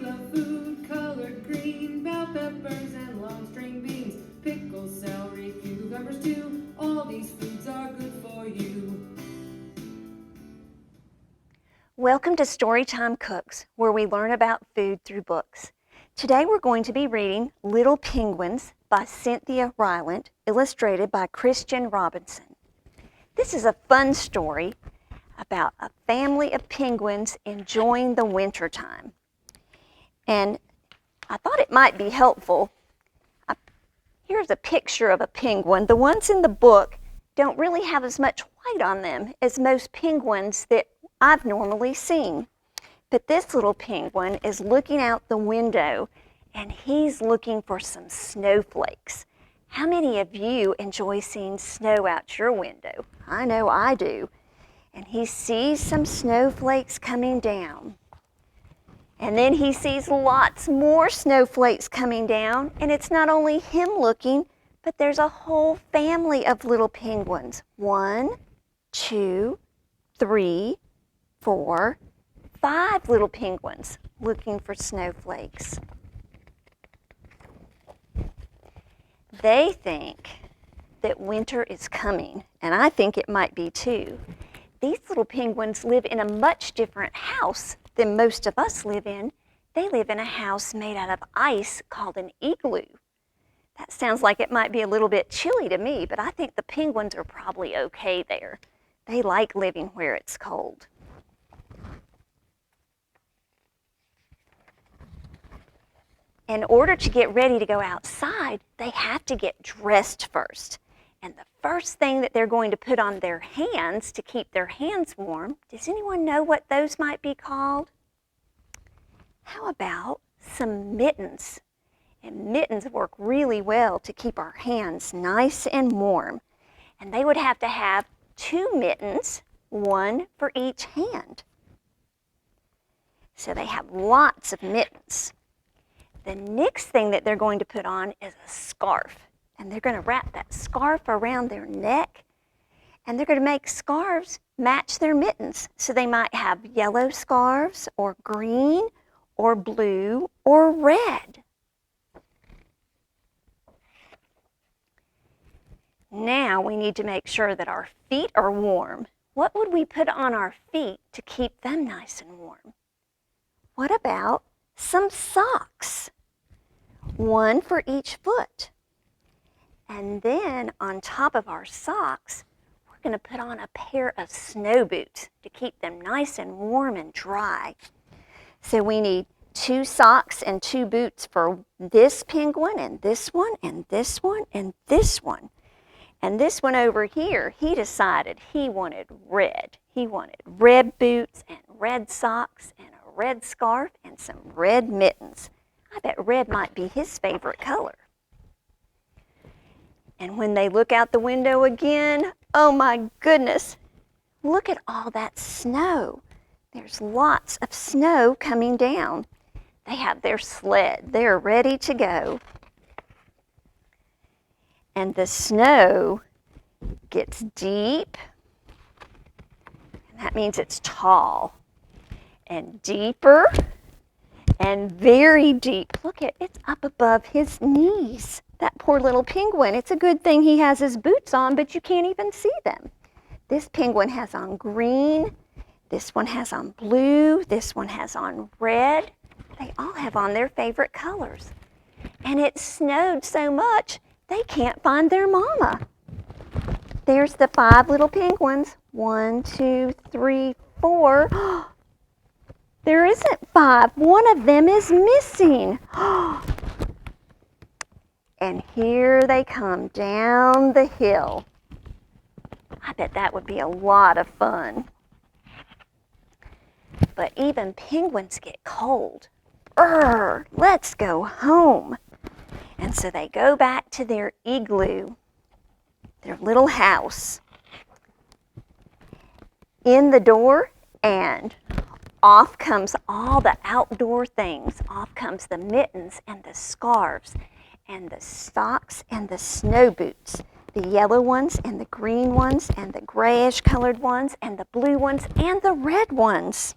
love food colored green, bell peppers and long string beans, pickles, celery, cucumbers too. All these foods are good for you. Welcome to Storytime Cooks, where we learn about food through books. Today we're going to be reading Little Penguins by Cynthia Rylant, illustrated by Christian Robinson. This is a fun story about a family of penguins enjoying the winter time. And I thought it might be helpful. Here's a picture of a penguin. The ones in the book don't really have as much white on them as most penguins that I've normally seen. But this little penguin is looking out the window and he's looking for some snowflakes. How many of you enjoy seeing snow out your window? I know I do. And he sees some snowflakes coming down. And then he sees lots more snowflakes coming down, and it's not only him looking, but there's a whole family of little penguins. 1, 2, 3, 4, 5 little penguins looking for snowflakes. They think that winter is coming, and I think it might be too. These little penguins live in a much different house than most of us live in. They live in a house made out of ice called an igloo. That sounds like it might be a little bit chilly to me, but I think the penguins are probably okay there. They like living where it's cold. In order to get ready to go outside, they have to get dressed first. And the first thing that they're going to put on their hands to keep their hands warm, does anyone know what those might be called? How about some mittens? And mittens work really well to keep our hands nice and warm. And they would have to have 2 mittens, 1 for each hand. So they have lots of mittens. The next thing that they're going to put on is a scarf. And they're going to wrap that scarf around their neck. And they're going to make scarves match their mittens. So they might have yellow scarves, or green, or blue, or red. Now we need to make sure that our feet are warm. What would we put on our feet to keep them nice and warm? What about some socks? 1 for each foot. And then on top of our socks, we're going to put on a pair of snow boots to keep them nice and warm and dry. So we need 2 socks and 2 boots for this penguin, and this one, and this one, and this one. And this one over here, he decided he wanted red. He wanted red boots and red socks and a red scarf and some red mittens. I bet red might be his favorite color. And when they look out the window again, oh my goodness, look at all that snow. There's lots of snow coming down. They have their sled. They're ready to go. And the snow gets deep, and that means it's tall, and deeper, and very deep. Look at it's up above his knees. That poor little penguin. It's a good thing he has his boots on, but you can't even see them. This penguin has on green. This one has on blue. This one has on red. They all have on their favorite colors. And it snowed so much, they can't find their mama. There's the 5 little penguins. 1, 2, 3, 4. There isn't 5. One of them is missing. And here they come down the hill. I bet that would be a lot of fun. But even penguins get cold. Let's go home. And so they go back to their igloo, their little house. In the door, and off comes all the outdoor things. Off comes the mittens and the scarves and the socks and the snow boots. The yellow ones and the green ones and the grayish colored ones and the blue ones and the red ones.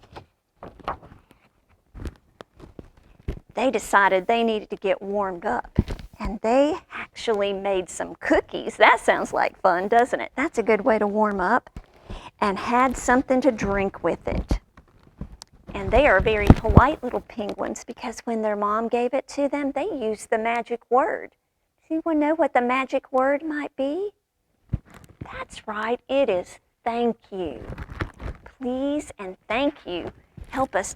they decided they needed to get warmed up. And they actually made some cookies. That sounds like fun, doesn't it? That's a good way to warm up. And had something to drink with it. And they are very polite little penguins because when their mom gave it to them, they used the magic word. Does anyone know what the magic word might be? That's right, it is thank you. Please and thank you help us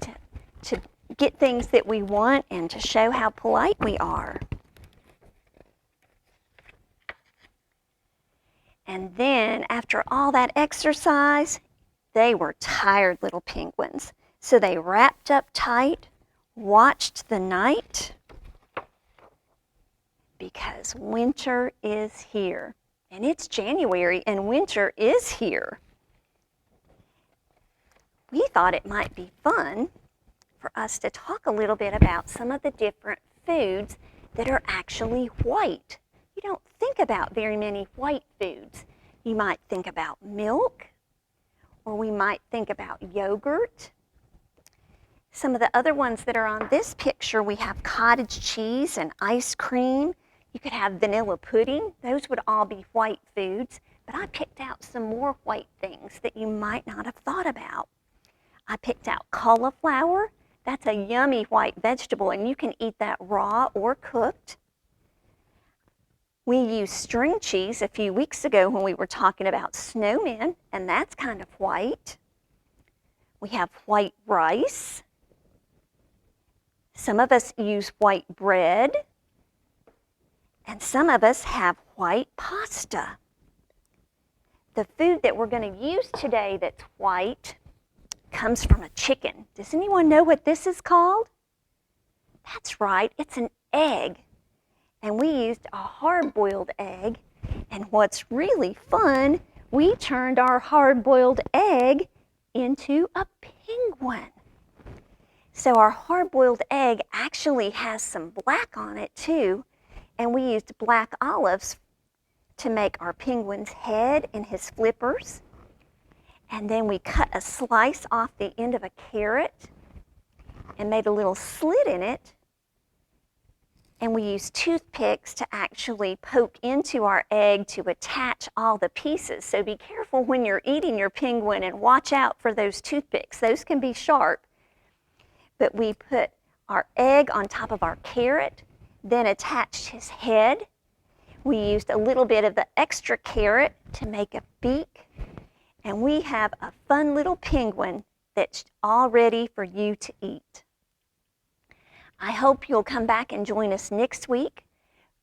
to get things that we want and to show how polite we are. And then after all that exercise, they were tired little penguins. So they wrapped up tight, watched the night, because winter is here. And it's January and winter is here. We thought it might be fun for us to talk a little bit about some of the different foods that are actually white. You don't think about very many white foods. You might think about milk, or we might think about yogurt. Some of the other ones that are on this picture, we have cottage cheese and ice cream. You could have vanilla pudding. Those would all be white foods. But I picked out some more white things that you might not have thought about. I picked out cauliflower. That's a yummy white vegetable, and you can eat that raw or cooked. We used string cheese a few weeks ago when we were talking about snowmen, and that's kind of white. We have white rice. Some of us use white bread, and some of us have white pasta. The food that we're going to use today that's white comes from a chicken. Does anyone know what this is called? That's right, it's an egg. And we used a hard-boiled egg. And what's really fun, we turned our hard-boiled egg into a penguin. So our hard-boiled egg actually has some black on it too. And we used black olives to make our penguin's head and his flippers. And then we cut a slice off the end of a carrot and made a little slit in it. And we used toothpicks to actually poke into our egg to attach all the pieces. So be careful when you're eating your penguin and watch out for those toothpicks. Those can be sharp. But we put our egg on top of our carrot, then attached his head. We used a little bit of the extra carrot to make a beak. And we have a fun little penguin that's all ready for you to eat. I hope you'll come back and join us next week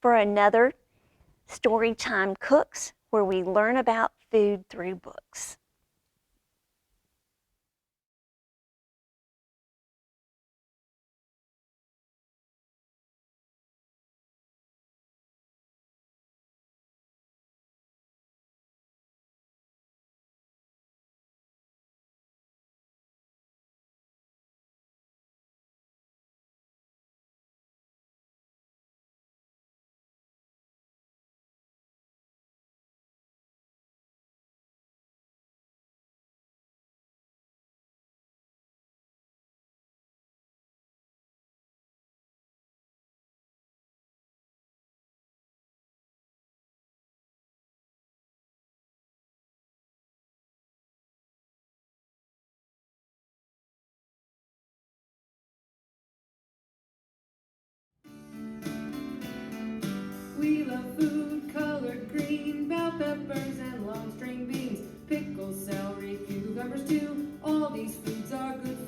for another Storytime Cooks, where we learn about food through books. We love food colored green, bell peppers and long string beans, pickles, celery, cucumbers too. All these foods are good